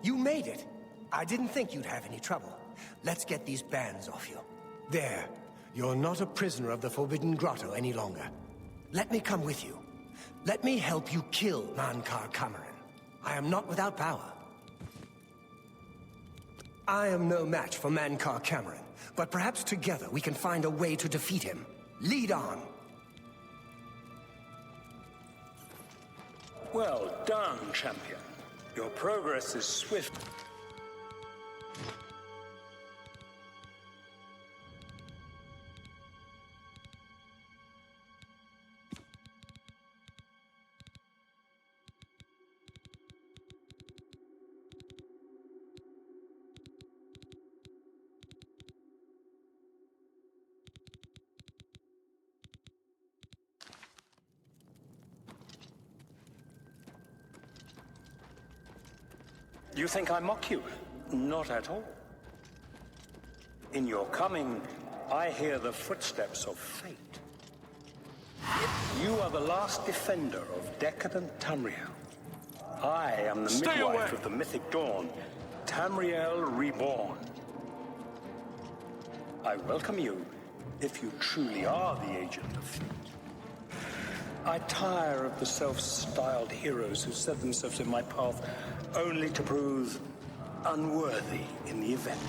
You made it. I didn't think you'd have any trouble. Let's get these bands off you. There. You're not a prisoner of the Forbidden Grotto any longer. Let me come with you. Let me help you kill Mankar Cameron. I am not without power. I am no match for Mankar Cameron, but perhaps together we can find a way to defeat him. Lead on. Well done, champion. Your progress is swift. You think I mock you? Not at all. In your coming, I hear the footsteps of fate. You are the last defender of decadent Tamriel. I am the midwife of the mythic dawn, Tamriel Reborn. I welcome you, if you truly are the agent of fate. I tire of the self-styled heroes who set themselves in my path only to prove unworthy in the event.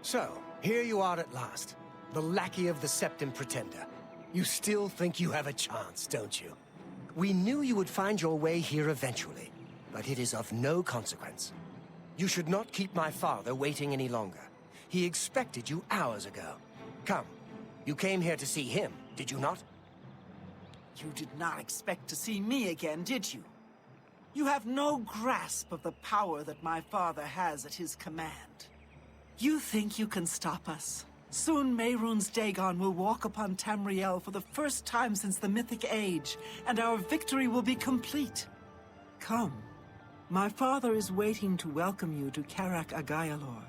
So, here you are at last, the lackey of the Septim Pretender. You still think you have a chance, don't you? We knew you would find your way here eventually, but it is of no consequence. You should not keep my father waiting any longer. He expected you hours ago. Come, you came here to see him, did you not? You did not expect to see me again, did you? You have no grasp of the power that my father has at his command. You think you can stop us? Soon Mehrunes Dagon will walk upon Tamriel for the first time since the Mythic Age, and our victory will be complete. Come. My father is waiting to welcome you to Karak Agayalor.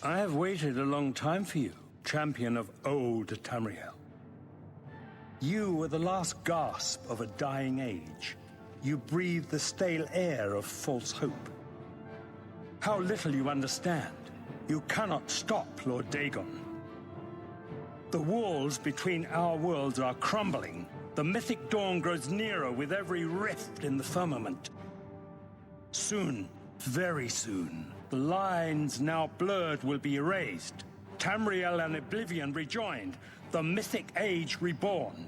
I have waited a long time for you, champion of old Tamriel. You were the last gasp of a dying age. You breathed the stale air of false hope. How little you understand. You cannot stop Lord Dagon. The walls between our worlds are crumbling. The mythic dawn grows nearer with every rift in the firmament. Soon, very soon, the lines now blurred will be erased. Tamriel and Oblivion rejoined, the mythic age reborn.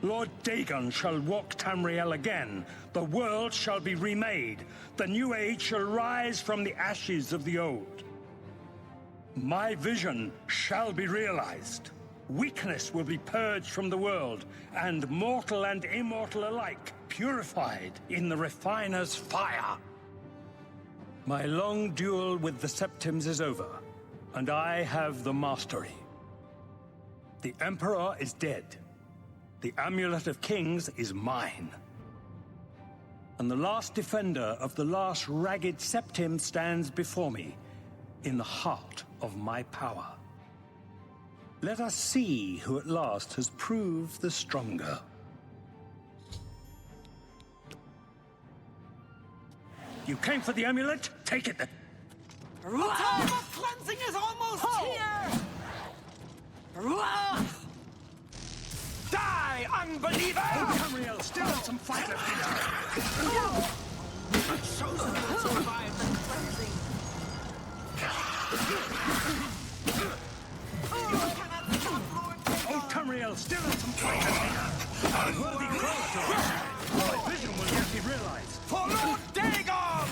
Lord Dagon shall walk Tamriel again. The world shall be remade. The new age shall rise from the ashes of the old. My vision shall be realized. Weakness will be purged from the world, and mortal and immortal alike purified in the refiner's fire. My long duel with the Septims is over, and I have the mastery. The Emperor is dead. The Amulet of Kings is mine. and the last defender of the last ragged Septim stands before me, in the heart of my power. Let us see who at last has proved the stronger. You came for the amulet? Take it then. The time of cleansing is almost here! Die, unbeliever! Tamriel, still have some fight left in her. The chosen will survive the cleansing. You cannot stop Lord Dagon! Oh, Tamriel, still have some fight left in her. A worthy call to us. My vision will yet be realized. For Lord Dagon!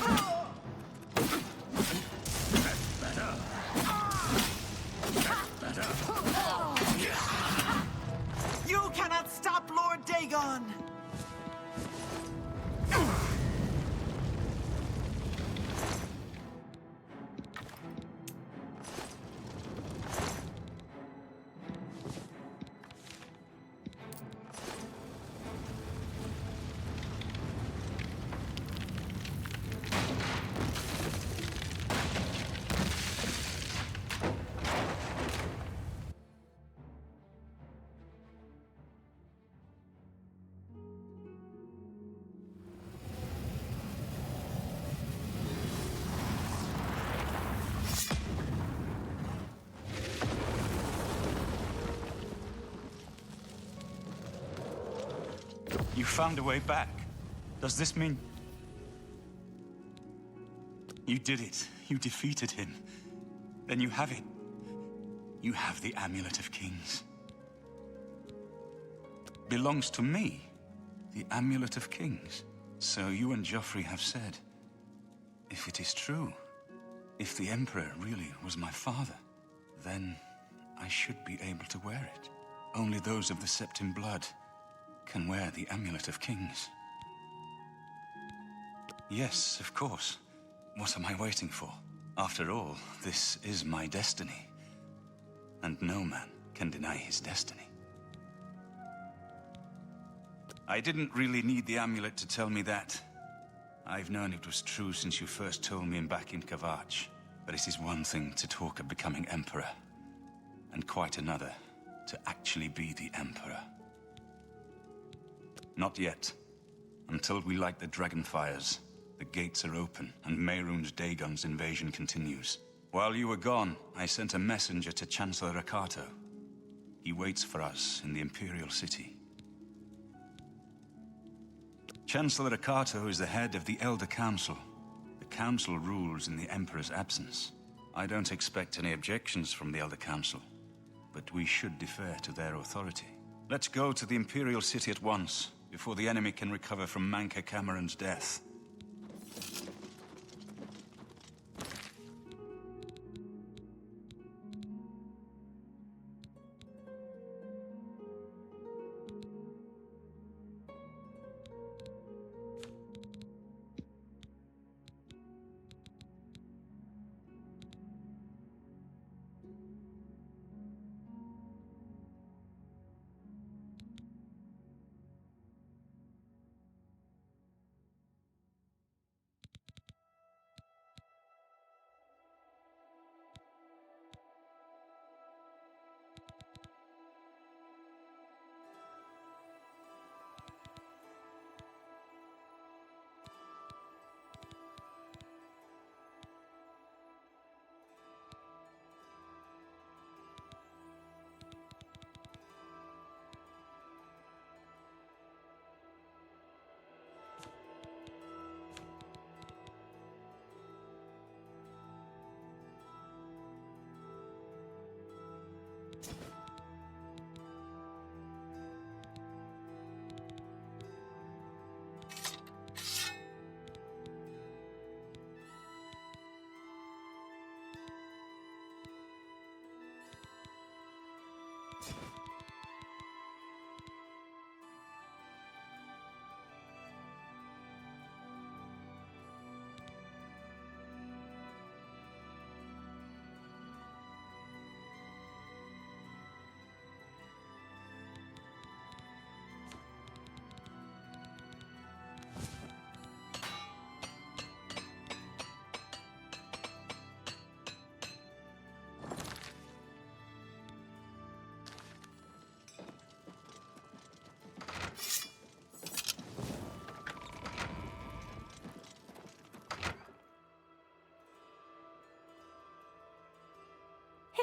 That's better. That's better. You cannot stop Lord Dagon! You found a way back. Does this mean... You did it. You defeated him. Then you have it. You have the Amulet of Kings. Belongs to me. The Amulet of Kings. So you and Joffrey have said. If it is true, if the Emperor really was my father, then I should be able to wear it. Only those of the Septim blood can wear the Amulet of Kings. Yes, of course. What am I waiting for? After all, this is my destiny. And no man can deny his destiny. I didn't really need the amulet to tell me that. I've known it was true since you first told me back in Kavach. But it is one thing to talk of becoming Emperor, and quite another to actually be the Emperor. Not yet. Until we light the Dragonfires, the gates are open, and Mehrunes Dagon's invasion continues. While you were gone, I sent a messenger to Chancellor Akato. He waits for us in the Imperial City. Chancellor Akato is the head of the Elder Council. The Council rules in the Emperor's absence. I don't expect any objections from the Elder Council, but we should defer to their authority. Let's go to the Imperial City at once, before the enemy can recover from Manca Cameron's death.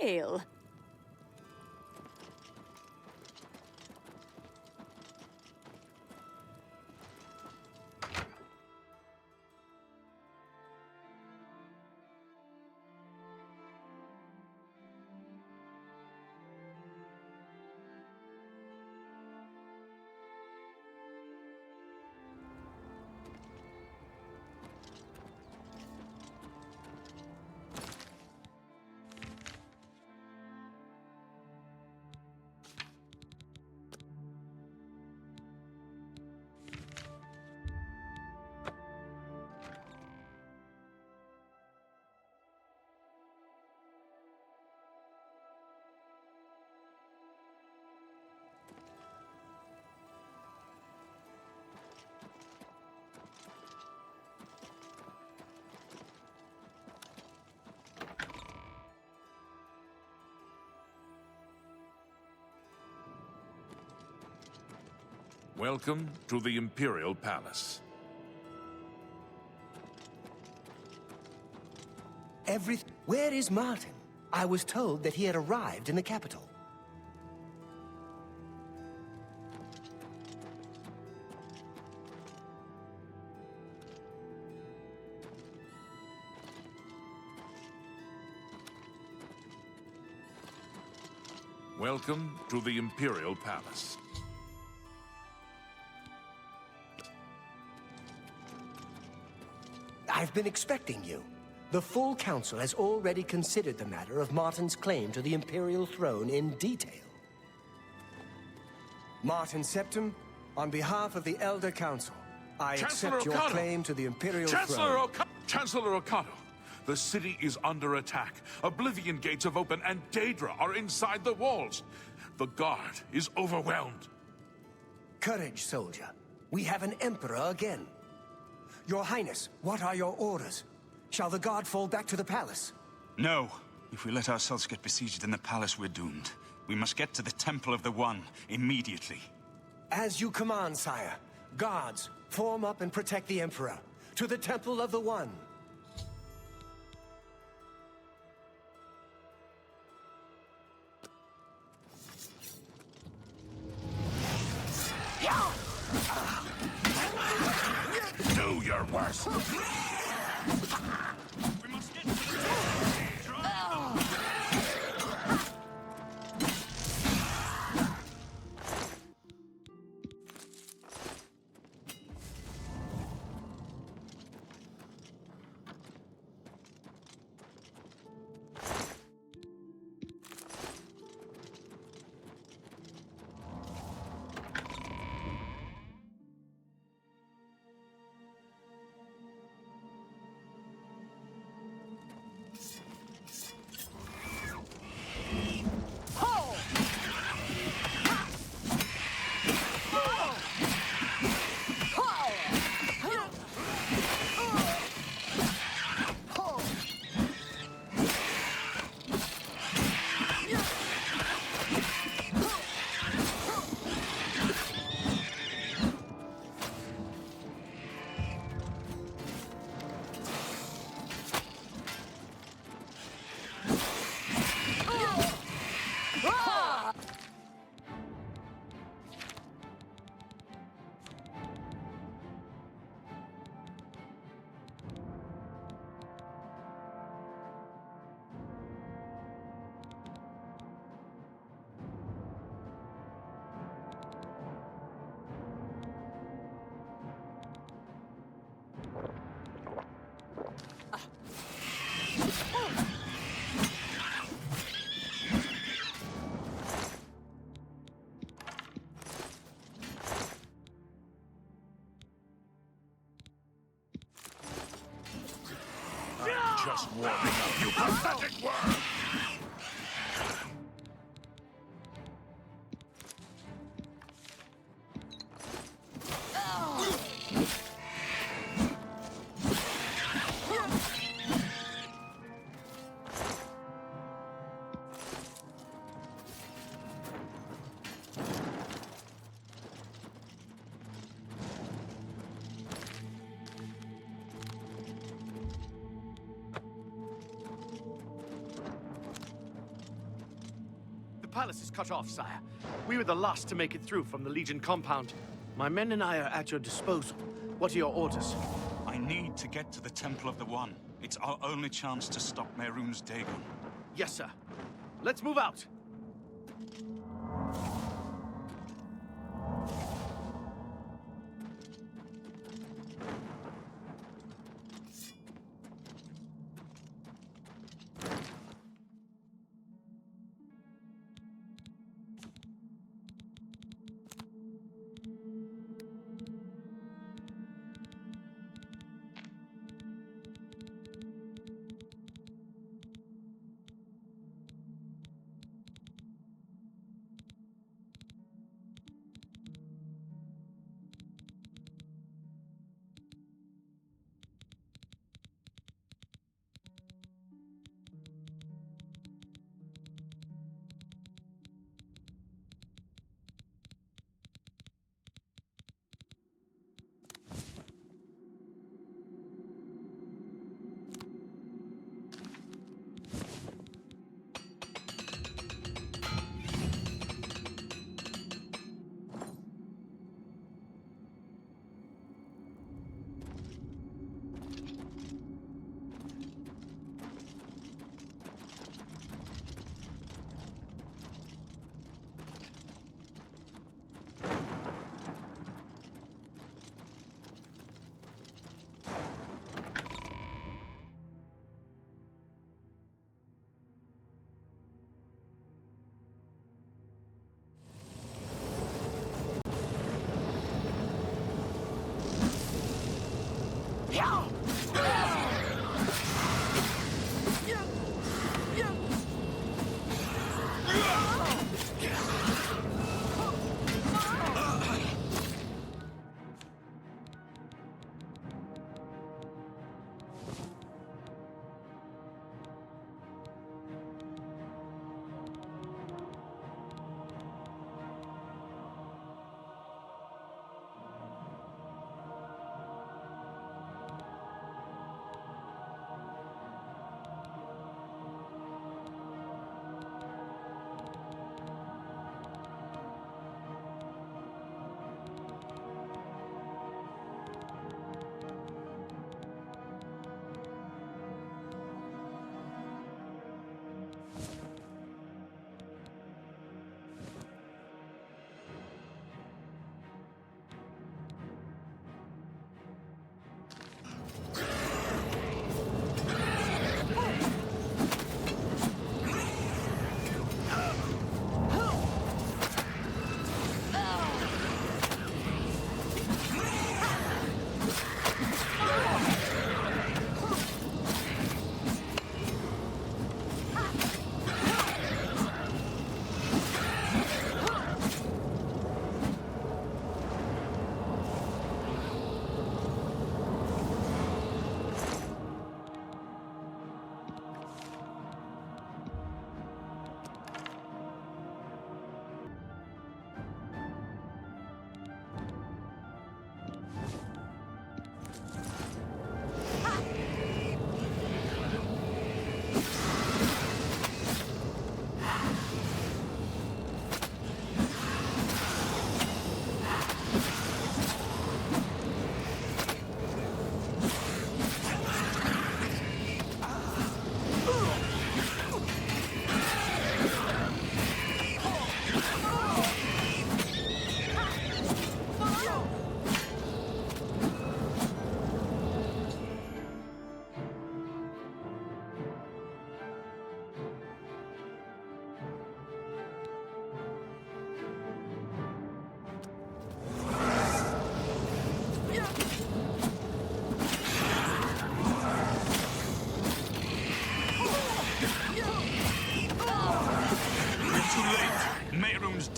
Hail. Welcome to the Imperial Palace. Where is Martin? I was told that he had arrived in the capital. Welcome to the Imperial Palace. I've been expecting you. The full council has already considered the matter of Martin's claim to the Imperial throne in detail. Martin Septim, on behalf of the Elder Council, I accept your claim to the Imperial throne. Chancellor Okado, the city is under attack. Oblivion gates have opened and Daedra are inside the walls. The guard is overwhelmed. Courage, soldier. We have an emperor again. Your Highness, what are your orders? Shall the guard fall back to the palace? No. If we let ourselves get besieged in the palace, we're doomed. We must get to the Temple of the One immediately. As you command, sire. Guards, form up and protect the Emperor. To the Temple of the One. Do your worst. Just warming up, you pathetic worm! palace is cut off, sire. We were the last to make it through from the Legion compound. My men and I are at your disposal. What are your orders? I need to get to the Temple of the One. It's our only chance to stop Mehrunes' Dagon. Yes, sir. Let's move out.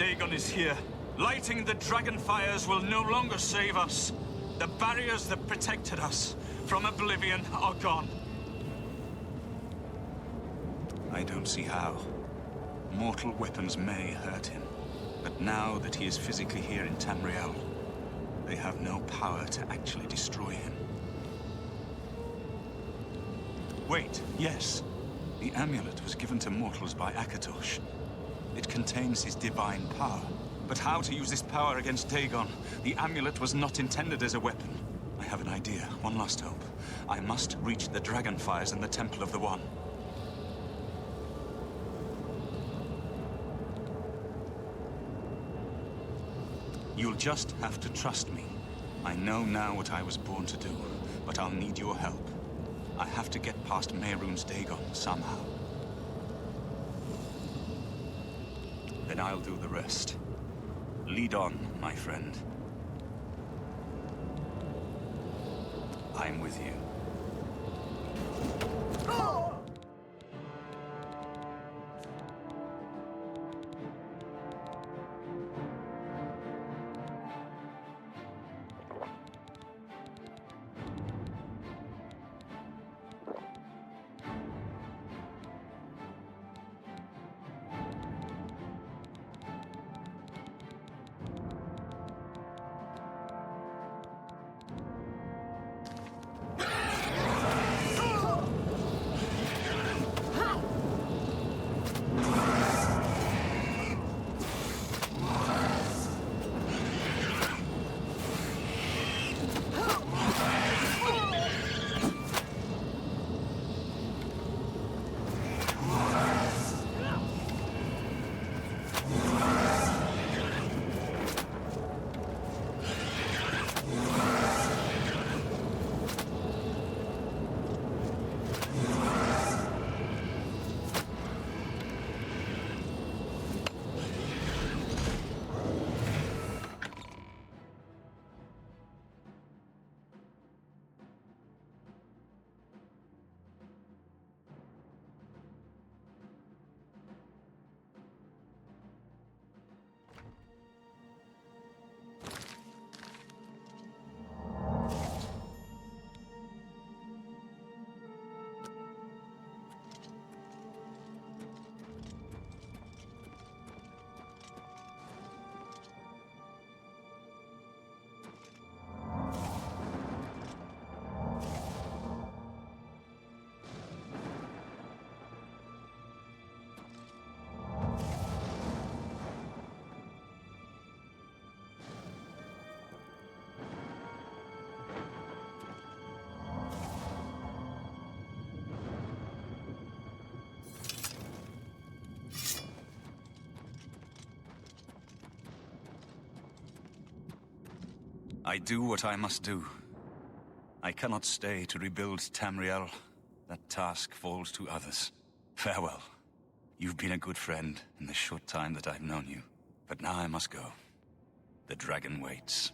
Dagon is here. Lighting the dragon fires will no longer save us. The barriers that protected us from Oblivion are gone. I don't see how. Mortal weapons may hurt him, but now that he is physically here in Tamriel, they have no power to actually destroy him. Wait, yes. The amulet was given to mortals by Akatosh. It contains his divine power. But how to use this power against Dagon? The amulet was not intended as a weapon. I have an idea. One last hope. I must reach the dragonfires in the Temple of the One. You'll just have to trust me. I know now what I was born to do, but I'll need your help. I have to get past Mehrunes Dagon somehow. Then I'll do the rest. Lead on, my friend. I'm with you. I do what I must do. I cannot stay to rebuild Tamriel. That task falls to others. Farewell. You've been a good friend in the short time that I've known you. But now I must go. The dragon waits.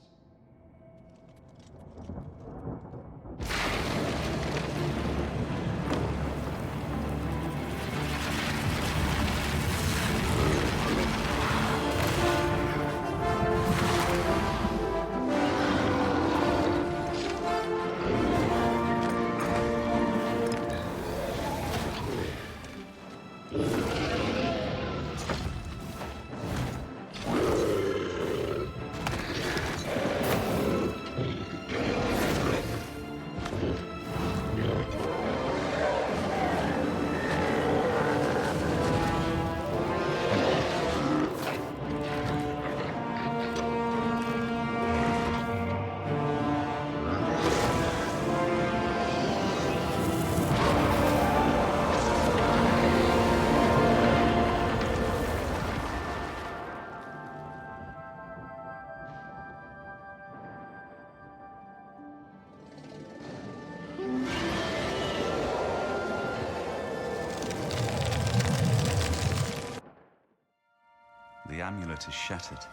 The amulet is shattered.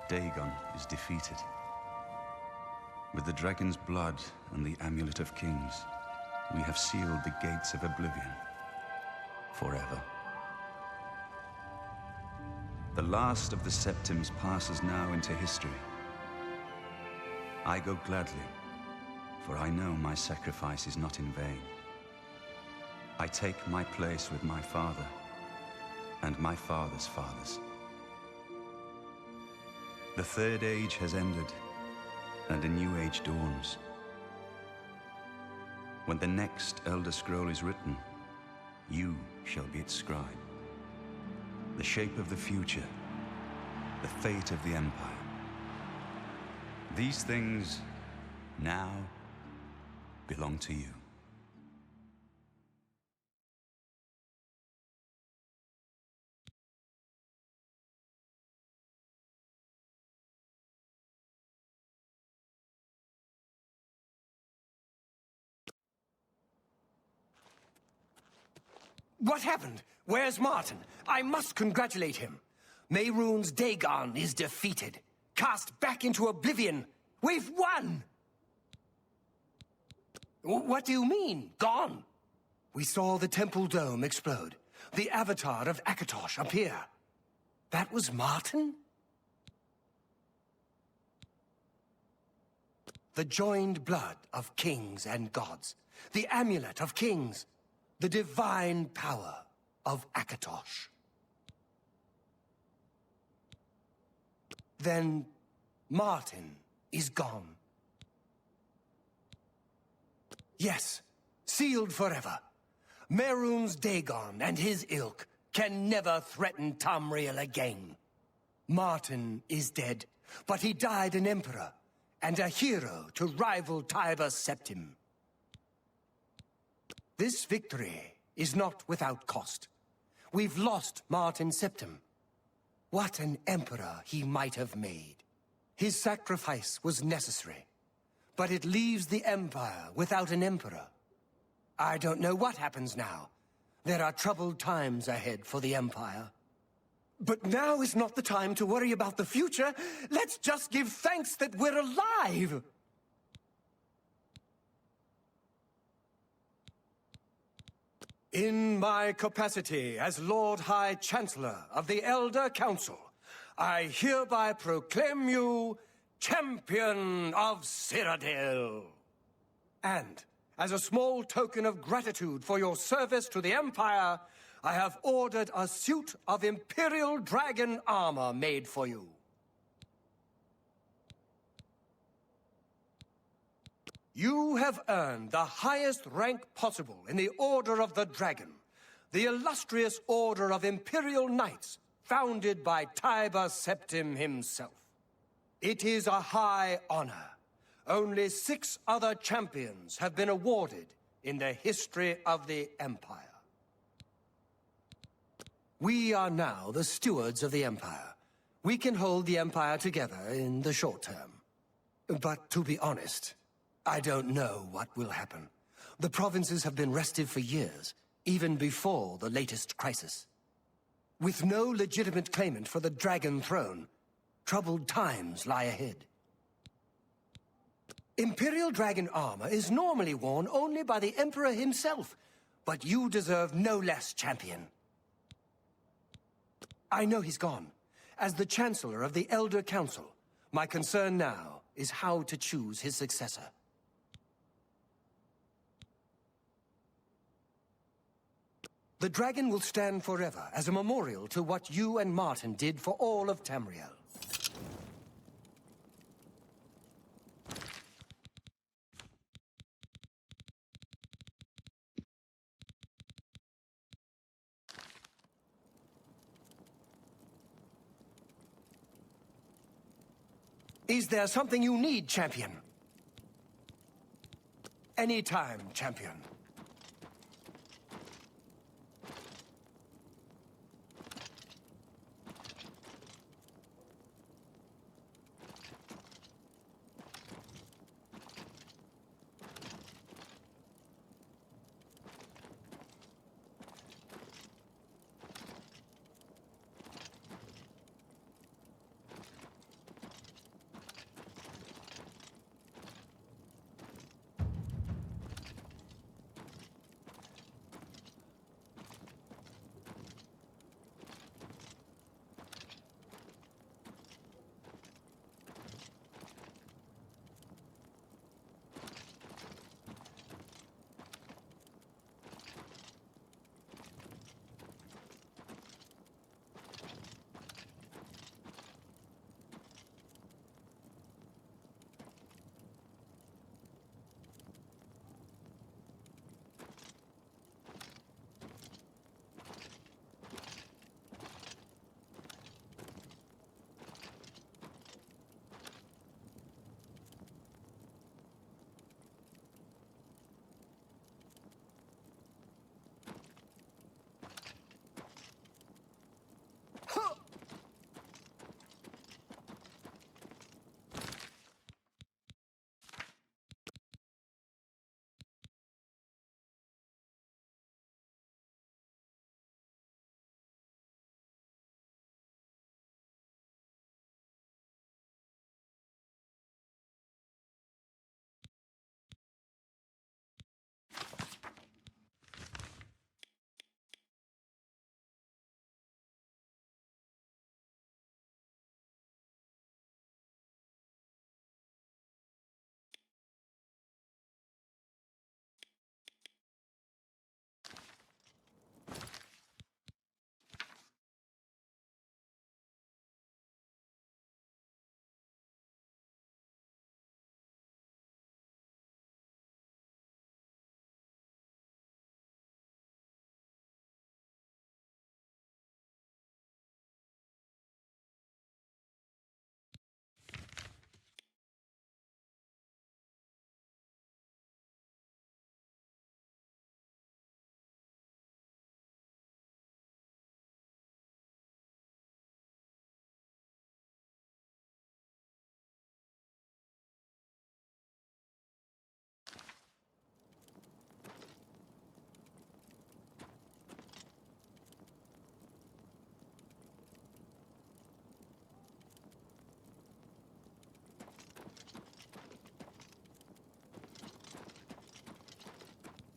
Dagon is defeated. With the dragon's blood and the amulet of kings, we have sealed the gates of Oblivion forever. The last of the Septims passes now into history. I go gladly, for I know my sacrifice is not in vain. I take my place with my father and my father's fathers. The Third Age has ended, and a new age dawns. When the next Elder Scroll is written, you shall be its scribe. the shape of the future, the fate of the Empire. These things now belong to you. What happened? Where's Martin? I must congratulate him. Mehrunes' Dagon is defeated. Cast back into Oblivion. We've won! What do you mean, gone? We saw the temple dome explode. The avatar of Akatosh appear. That was Martin? The joined blood of kings and gods. The amulet of kings. The divine power of Akatosh. Then Martin is gone. Yes, sealed forever. Mehrunes' Dagon and his ilk can never threaten Tamriel again. Martin is dead, but he died an emperor and a hero to rival Tiber Septim. This victory is not without cost. We've lost Martin Septim. What an emperor he might have made. His sacrifice was necessary, but it leaves the Empire without an emperor. I don't know what happens now. There are troubled times ahead for the Empire. But now is not the time to worry about the future. Let's just give thanks that we're alive! In my capacity as Lord High Chancellor of the Elder Council, I hereby proclaim you Champion of Cyrodiil. And, as a small token of gratitude for your service to the Empire, I have ordered a suit of Imperial Dragon armor made for you. You have earned the highest rank possible in the Order of the Dragon, the illustrious Order of Imperial Knights, founded by Tiber Septim himself. It is a high honor. Only 6 other champions have been awarded in the history of the Empire. We are now the stewards of the Empire. We can hold the Empire together in the short term. But to be honest, I don't know what will happen. The provinces have been restive for years, even before the latest crisis. With no legitimate claimant for the Dragon Throne, troubled times lie ahead. Imperial Dragon armor is normally worn only by the Emperor himself, but you deserve no less, champion. I know he's gone. As the Chancellor of the Elder Council, my concern now is how to choose his successor. The dragon will stand forever as a memorial to what you and Martin did for all of Tamriel. Is there something you need, champion? Anytime, champion.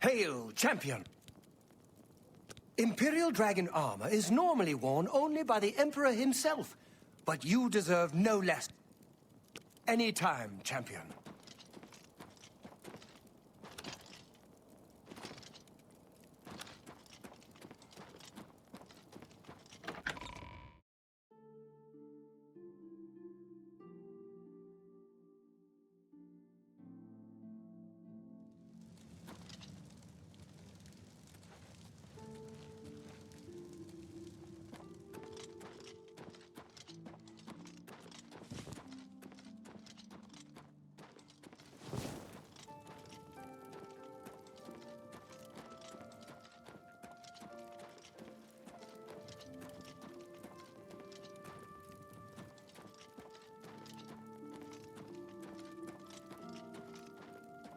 Hail, champion! Imperial Dragon armor is normally worn only by the Emperor himself, but you deserve no less. Any time, champion.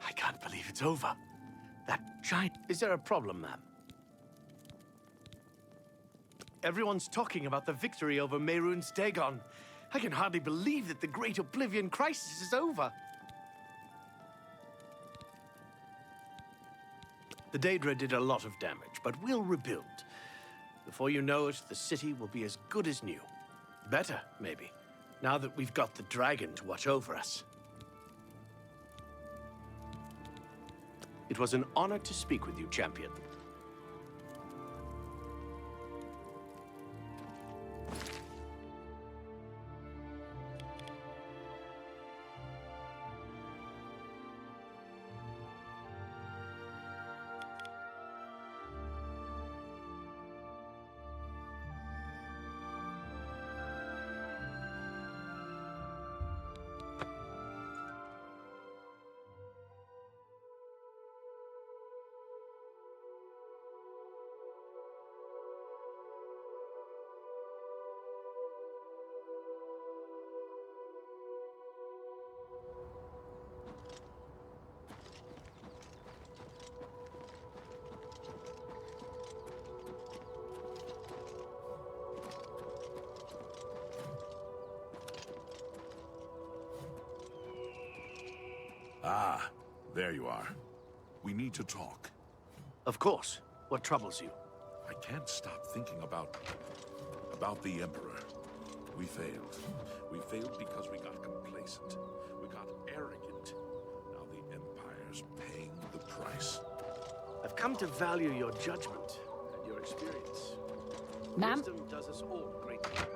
I can't believe it's over. That giant... Is there a problem, ma'am? Everyone's talking about the victory over Mehrunes Dagon. I can hardly believe that the Great Oblivion Crisis is over. The Daedra did a lot of damage, but we'll rebuild. Before you know it, the city will be as good as new. Better, maybe, now that we've got the dragon to watch over us. It was an honor to speak with you, champion. Ah, there you are. We need to talk. Of course. What troubles you? I can't stop thinking about the Emperor. We failed. We failed because we got complacent. We got arrogant. Now the Empire's paying the price. I've come to value your judgment and your experience. Ma'am? Wisdom does us all great good.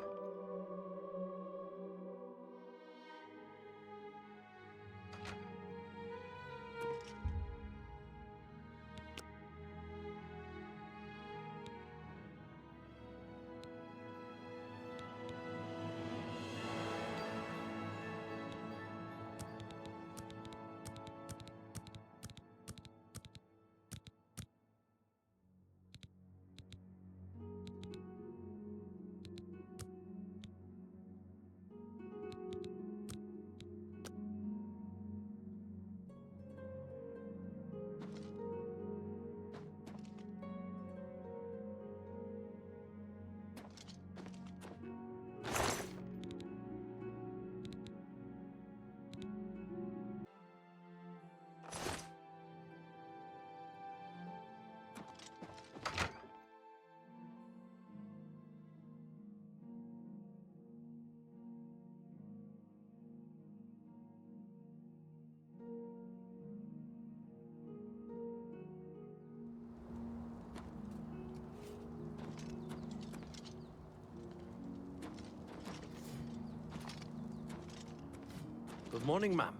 Good morning, ma'am.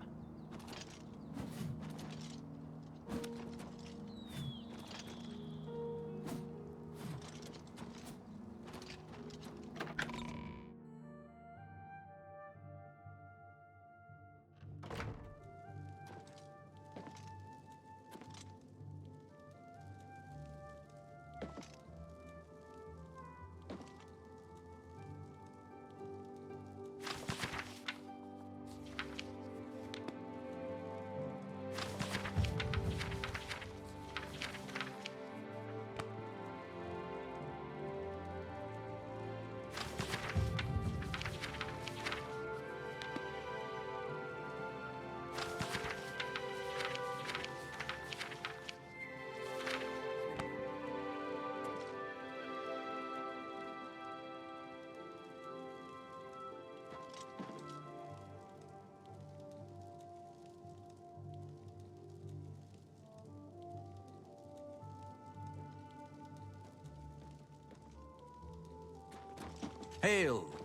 Hail!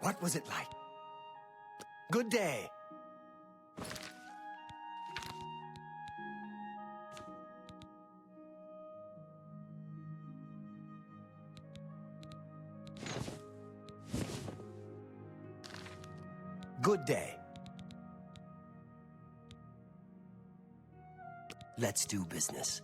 What was it like? Good day. Good day. Let's do business.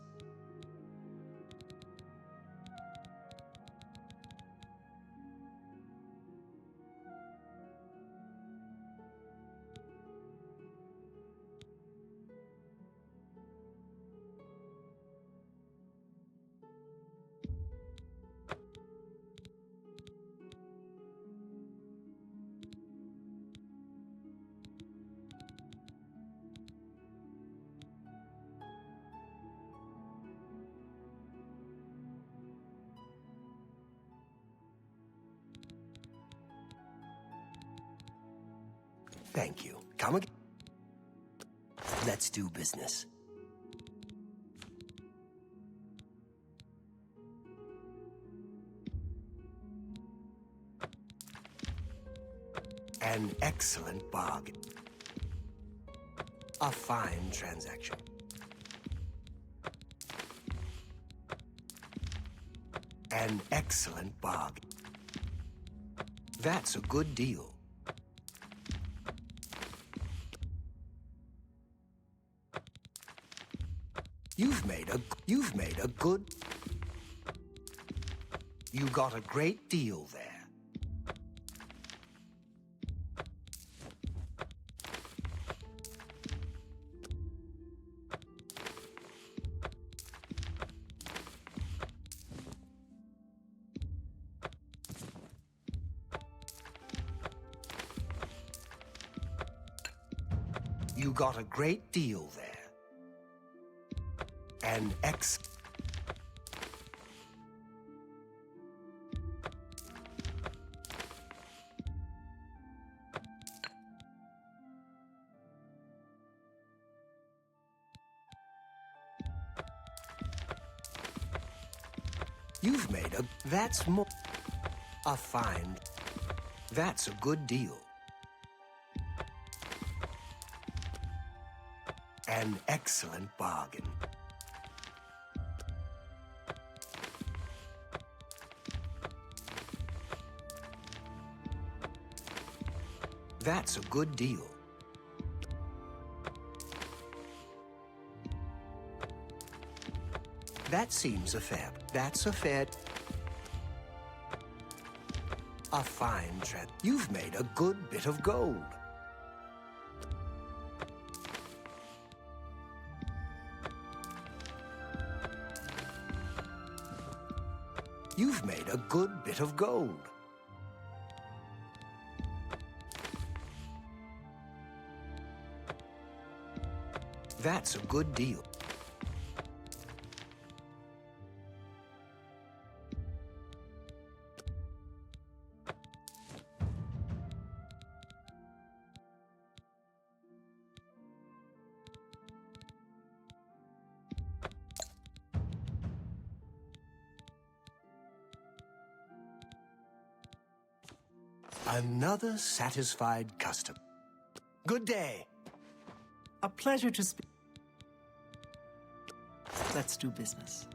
Thank you. Come again. Let's do business. An excellent bargain. A fine transaction. An excellent bargain. That's a good deal. You've made a good... You got a great deal there. You got a great deal there. An ex... You've made a... That's more... A fine... That's a good deal. An excellent bargain. That's a good deal. That seems a fair... That's a fair... A fine trend. You've made a good bit of gold. You've made a good bit of gold. That's a good deal. Another satisfied customer. Good day. A pleasure to speak. Let's do business.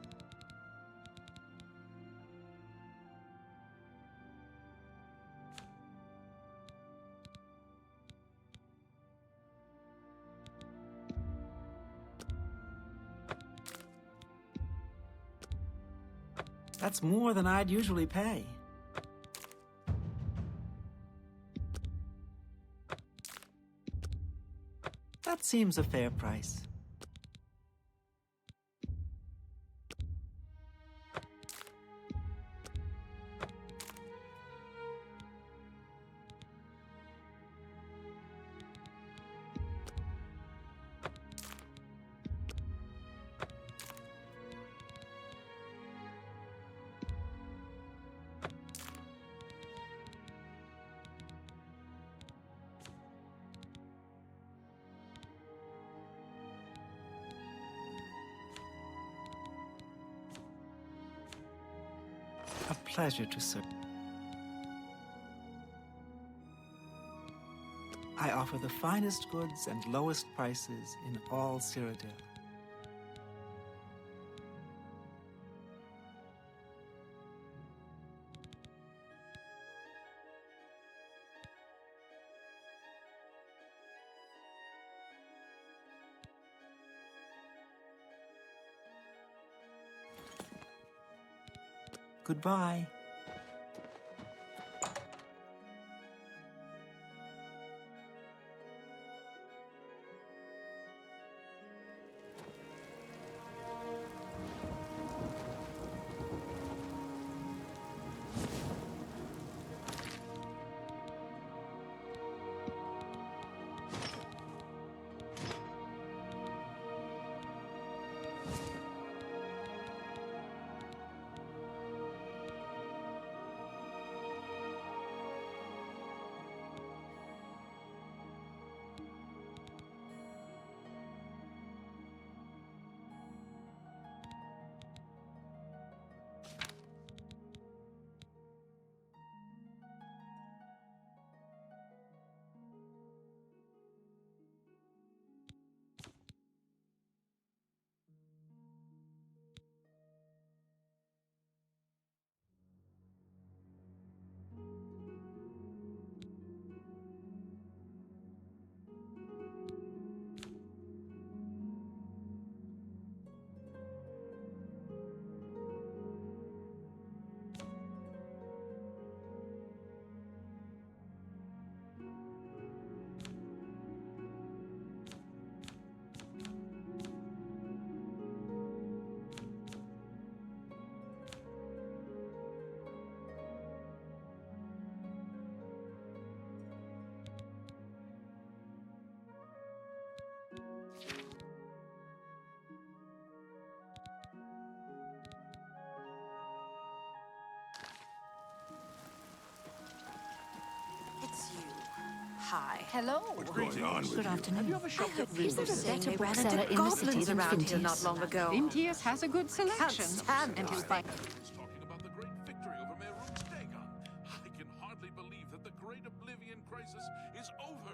That's more than I'd usually pay. That seems a fair price. A pleasure to serve. I offer the finest goods and lowest prices in all Cyrodiil. Goodbye. It's you. Hi. Hello. What's going on with Good you? afternoon. Have you ever shopped at Is there Rumors a saying better they ran bookseller into in the city goblins than around here Fintius? not long ago? Fintius has a good Can't selection. stand And his it. bike. Is talking about the great victory over Mehrunes Dagon. I can hardly believe that the great Oblivion crisis is over.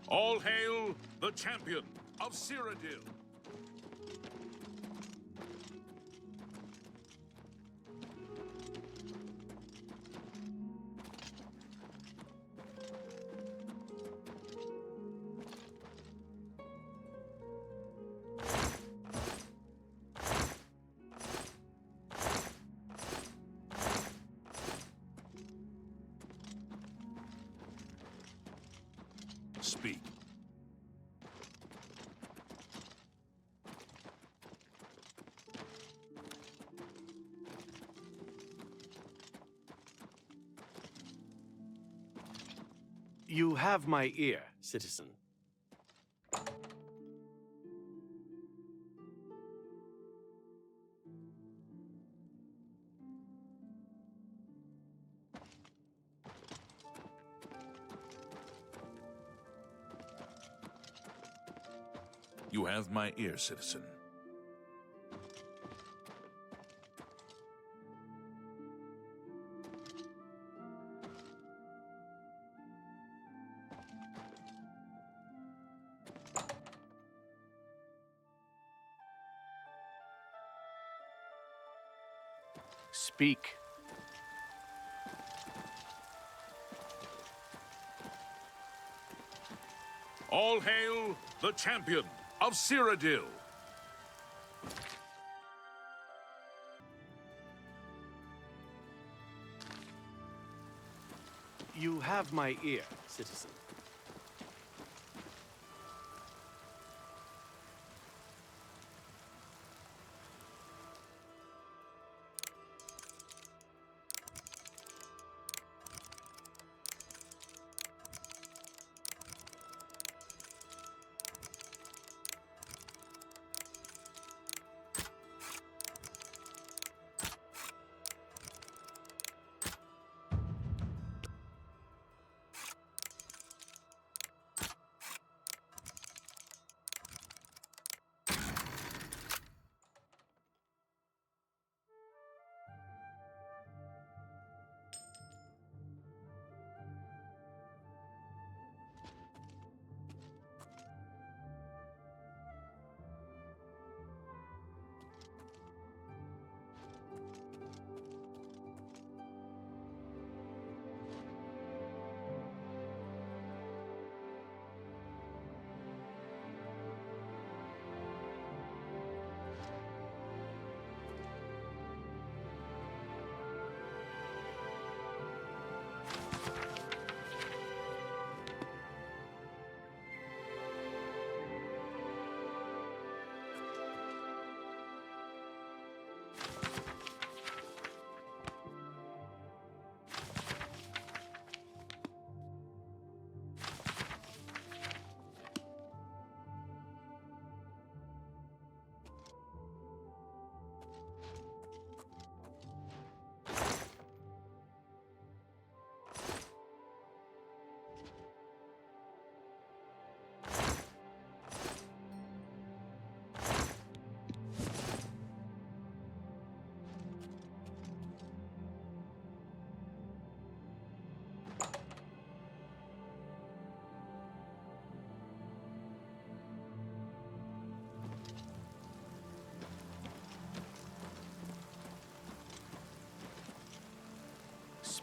All hail the champion of Cyrodiil. Speak. You have my ear, citizen. You have my ear, citizen. Speak. All hail the champion of Cyrodiil. You have my ear, citizen.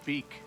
speak.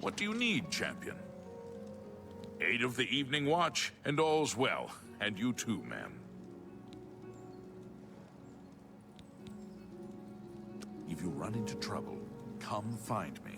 What do you need, champion? Aid of the evening watch, and all's well. And you too, ma'am. If you run into trouble, come find me.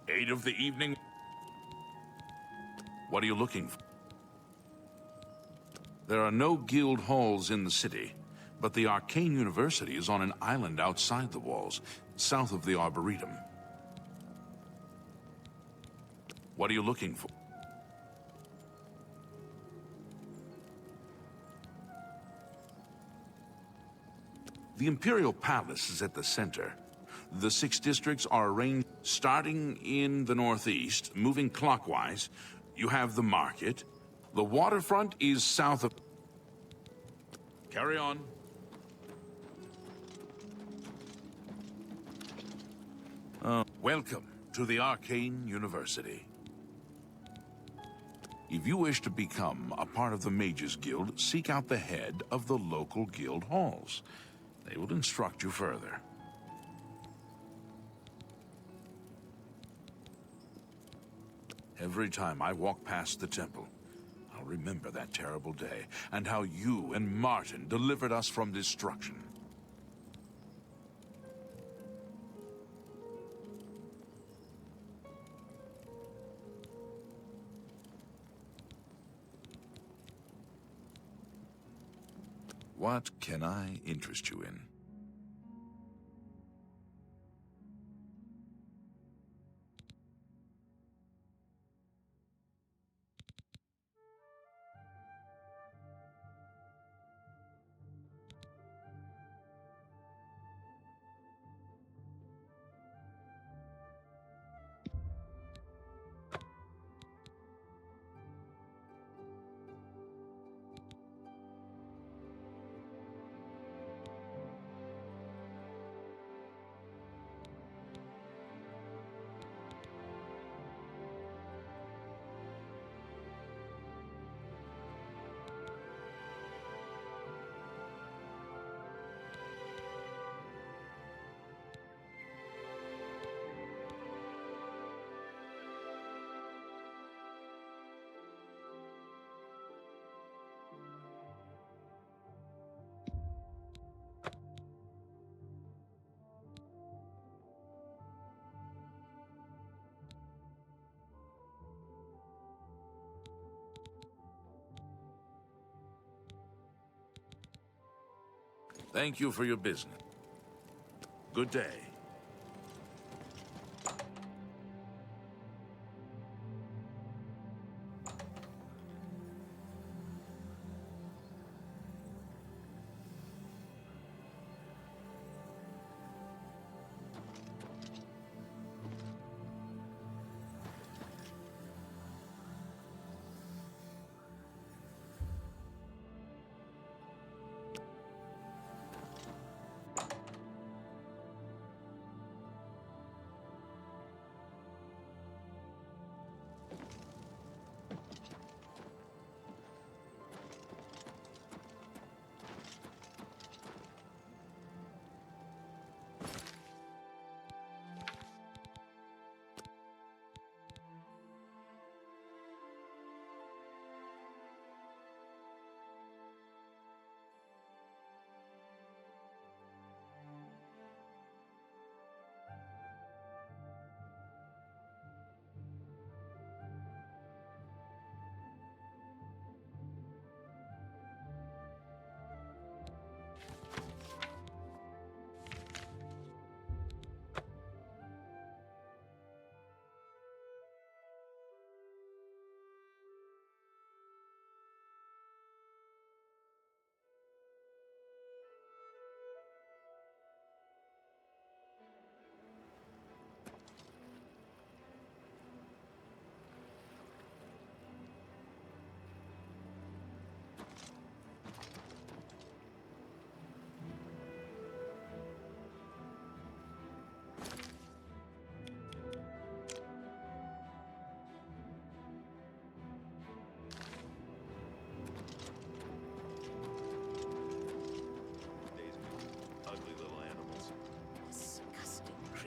Aid of the evening. What are you looking for? There are no guild halls in the city, but the Arcane University is on an island outside the walls, south of the Arboretum. What are you looking for? The Imperial Palace is at the center. The 6 districts are arranged starting in the northeast, moving clockwise. You have the market. The waterfront is south of... Carry on. Welcome to the Arcane University. If you wish to become a part of the Mages Guild, seek out the head of the local guild halls. They will instruct you further. Every time I walk past the temple, I'll remember that terrible day, and how you and Martin delivered us from destruction. What can I interest you in? Thank you for your business. Good day.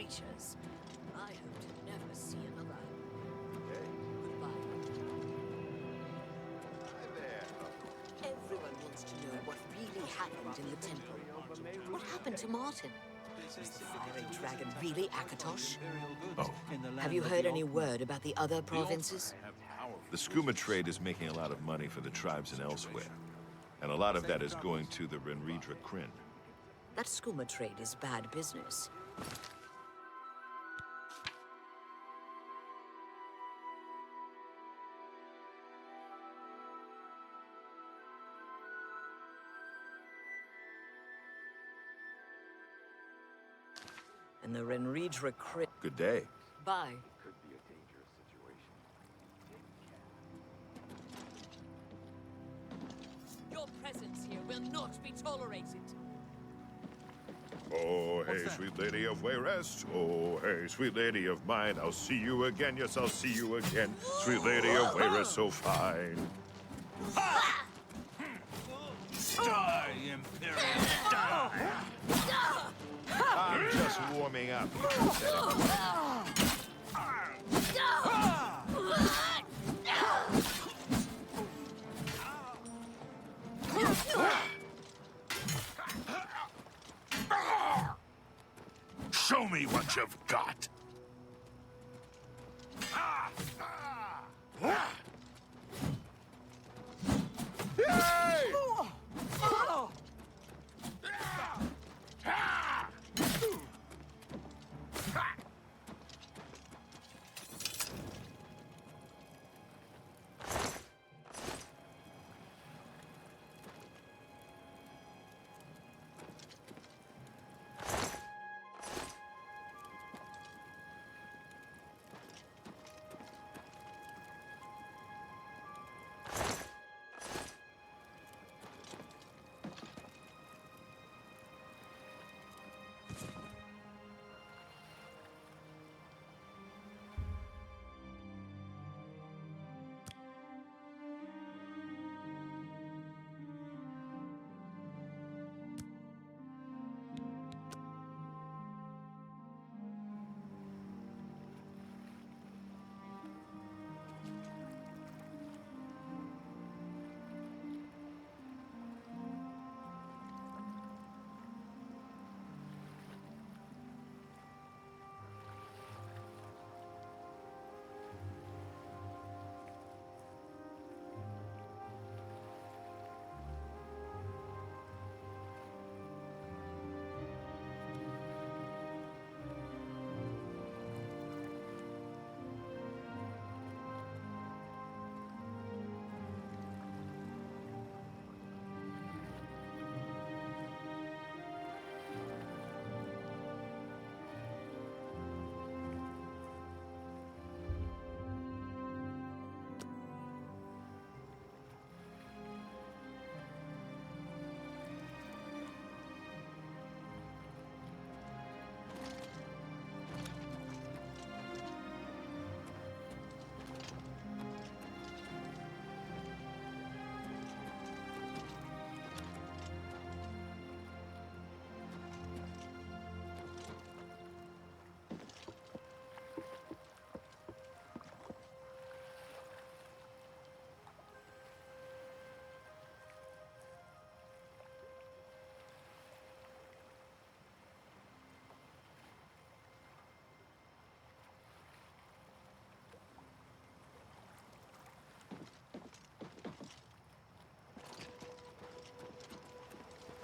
creatures. I hope to never see another. Goodbye. Everyone wants to know what really happened in the temple. What happened to Martin? Was the fiery dragon really Akatosh? Oh, Have you heard any word about the other provinces? The skooma trade is making a lot of money for the tribes and elsewhere. And a lot of that is going to the Renridra Kryn. That skooma trade is bad business. And the Renridra Kryn. Good day. Bye. Your presence here will not be tolerated. oh, hey, sweet lady of Wayrest. Oh, hey, sweet lady of mine. I'll see you again. Yes, I'll see you again. Sweet lady of Wayrest, so fine. Die, Imperial, die! I'm just warming up. Show me what you've got. Hey!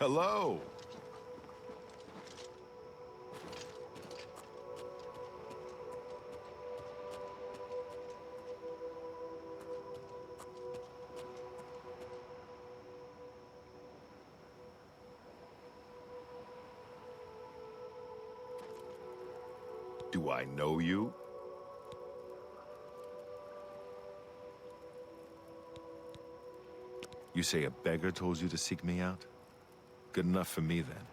Hello. Do I know you? You say a beggar told you to seek me out? Good enough for me, then.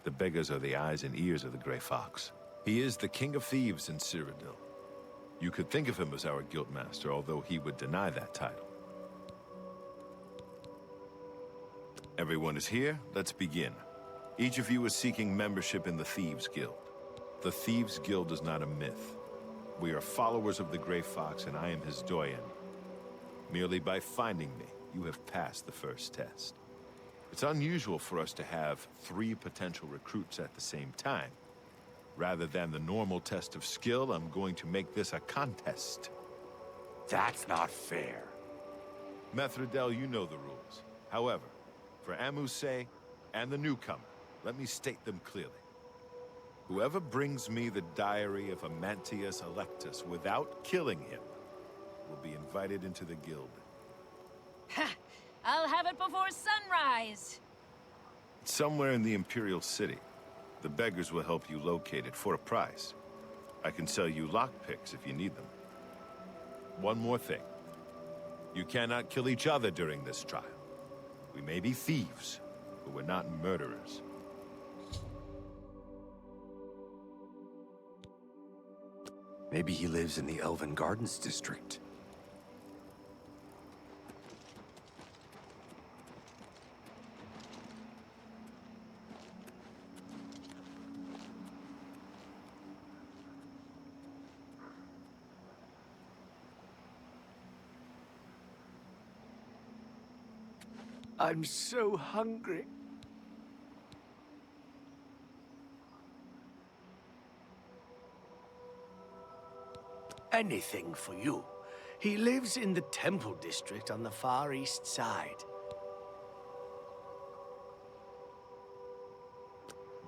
The beggars are the eyes and ears of the Grey Fox. He is the king of thieves in Cyrodiil. You could think of him as our guildmaster, although he would deny that title. Everyone is here. Let's begin. Each of you is seeking membership in the Thieves Guild. The Thieves Guild is not a myth. We are followers of the Grey Fox, and I am his doyen. Merely by finding me, you have passed the first test. It's unusual for us to have 3 potential recruits at the same time. Rather than the normal test of skill, I'm going to make this a contest. That's not fair. Mehrunes, you know the rules. However, for Amuse and the newcomer, let me state them clearly. Whoever brings me the diary of Amantius Electus without killing him will be invited into the guild. Ha! I'll have it before sunrise! It's somewhere in the Imperial City. The beggars will help you locate it for a price. I can sell you lockpicks if you need them. One more thing. You cannot kill each other during this trial. We may be thieves, but we're not murderers. Maybe he lives in the Elven Gardens district. I'm so hungry. Anything for you. He lives in the Temple District on the Far East Side.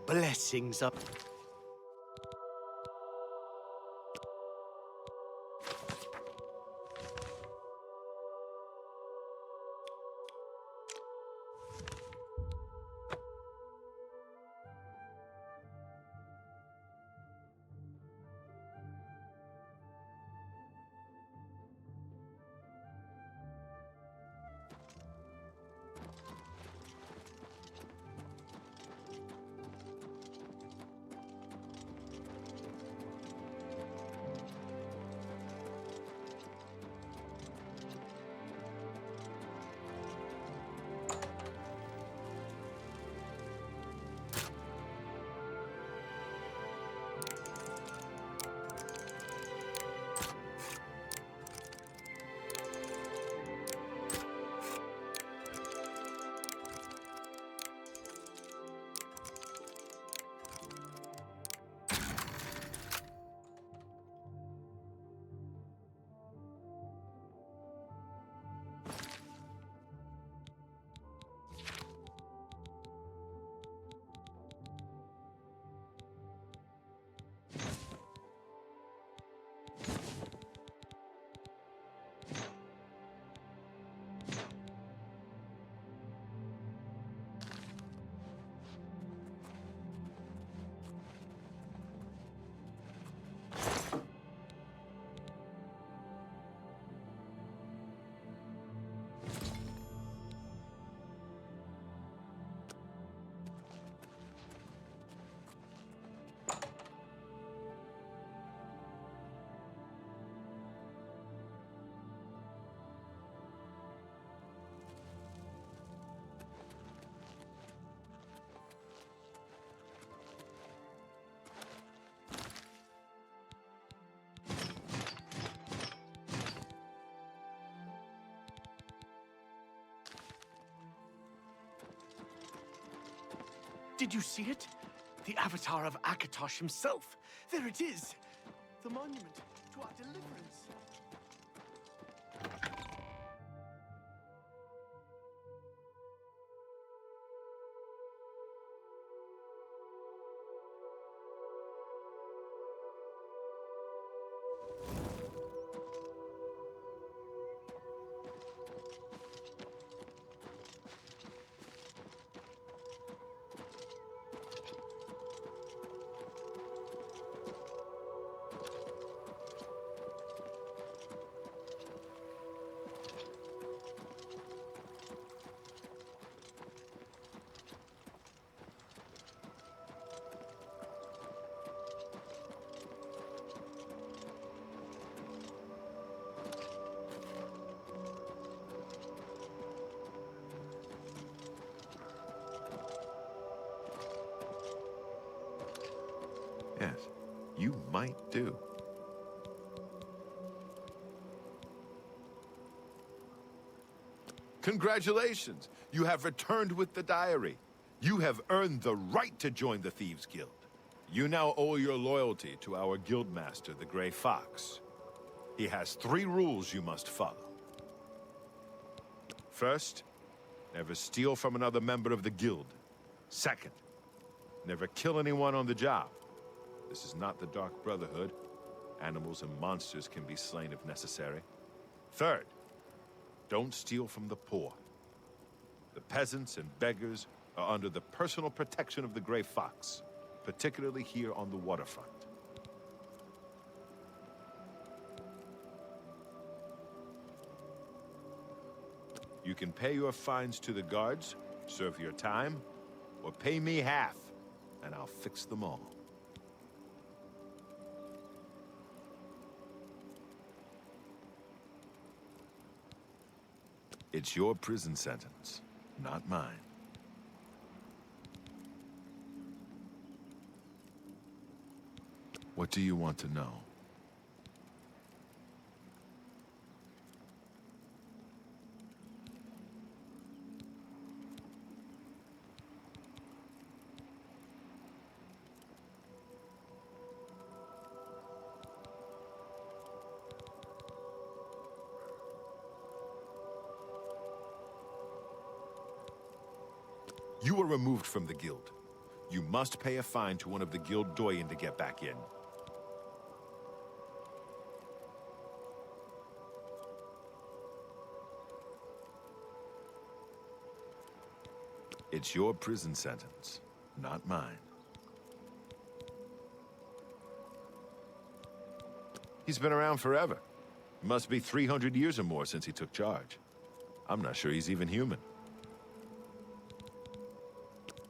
Blessings up. Did you see it? The avatar of Akatosh himself. There it is. The monument to our deliverance. Yes. you might do. Congratulations! You have returned with the diary. You have earned the right to join the Thieves Guild. You now owe your loyalty to our guildmaster, the Grey Fox. He has 3 rules you must follow. First, never steal from another member of the guild. Second, never kill anyone on the job. This is not the Dark Brotherhood. Animals and monsters can be slain if necessary. Third, don't steal from the poor. The peasants and beggars are under the personal protection of the Grey Fox, particularly here on the waterfront. You can pay your fines to the guards, serve your time, or pay me half, and I'll fix them all. It's your prison sentence, not mine. What do you want to know? You were removed from the guild. You must pay a fine to one of the guild doyen to get back in. It's your prison sentence, not mine. He's been around forever. It must be 300 years or more since he took charge. I'm not sure he's even human.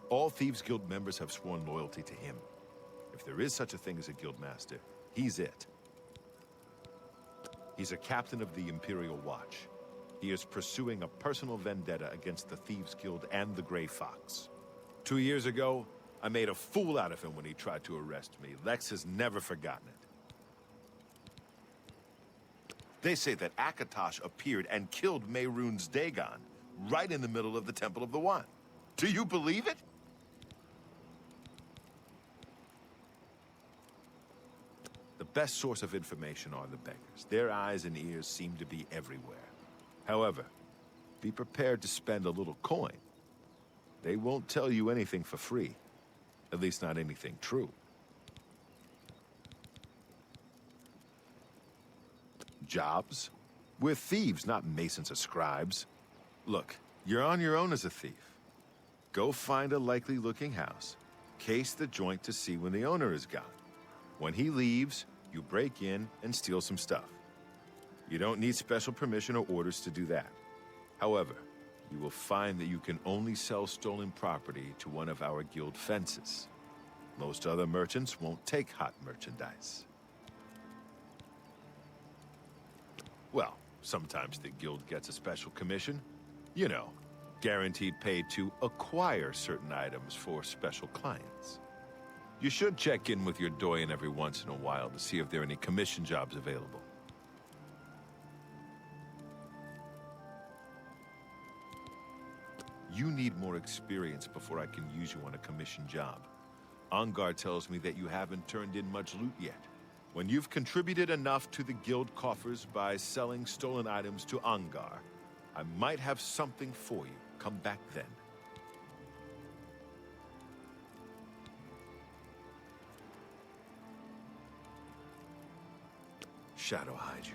All Thieves Guild members have sworn loyalty to him. If there is such a thing as a guildmaster, he's it. He's a captain of the Imperial Watch. He is pursuing a personal vendetta against the Thieves Guild and the Grey Fox. 2 years ago, I made a fool out of him when he tried to arrest me. Lex has never forgotten it. They say that Akatosh appeared and killed Mehrunes' Dagon right in the middle of the Temple of the One. Do you believe it? The best source of information are the beggars. Their eyes and ears seem to be everywhere. However, be prepared to spend a little coin. They won't tell you anything for free. At least not anything true. Jobs? We're thieves, not masons or scribes. Look, you're on your own as a thief. Go find a likely-looking house. Case the joint to see when the owner is gone. When he leaves, you break in and steal some stuff. You don't need special permission or orders to do that. However, you will find that you can only sell stolen property to one of our guild fences. Most other merchants won't take hot merchandise. Well, sometimes the guild gets a special commission. You know, guaranteed pay to acquire certain items for special clients. You should check in with your doyen every once in a while to see if there are any commission jobs available. You need more experience before I can use you on a commission job. Ongar tells me that you haven't turned in much loot yet. When you've contributed enough to the guild coffers by selling stolen items to Ongar, I might have something for you. Come back then. Shadow hide you.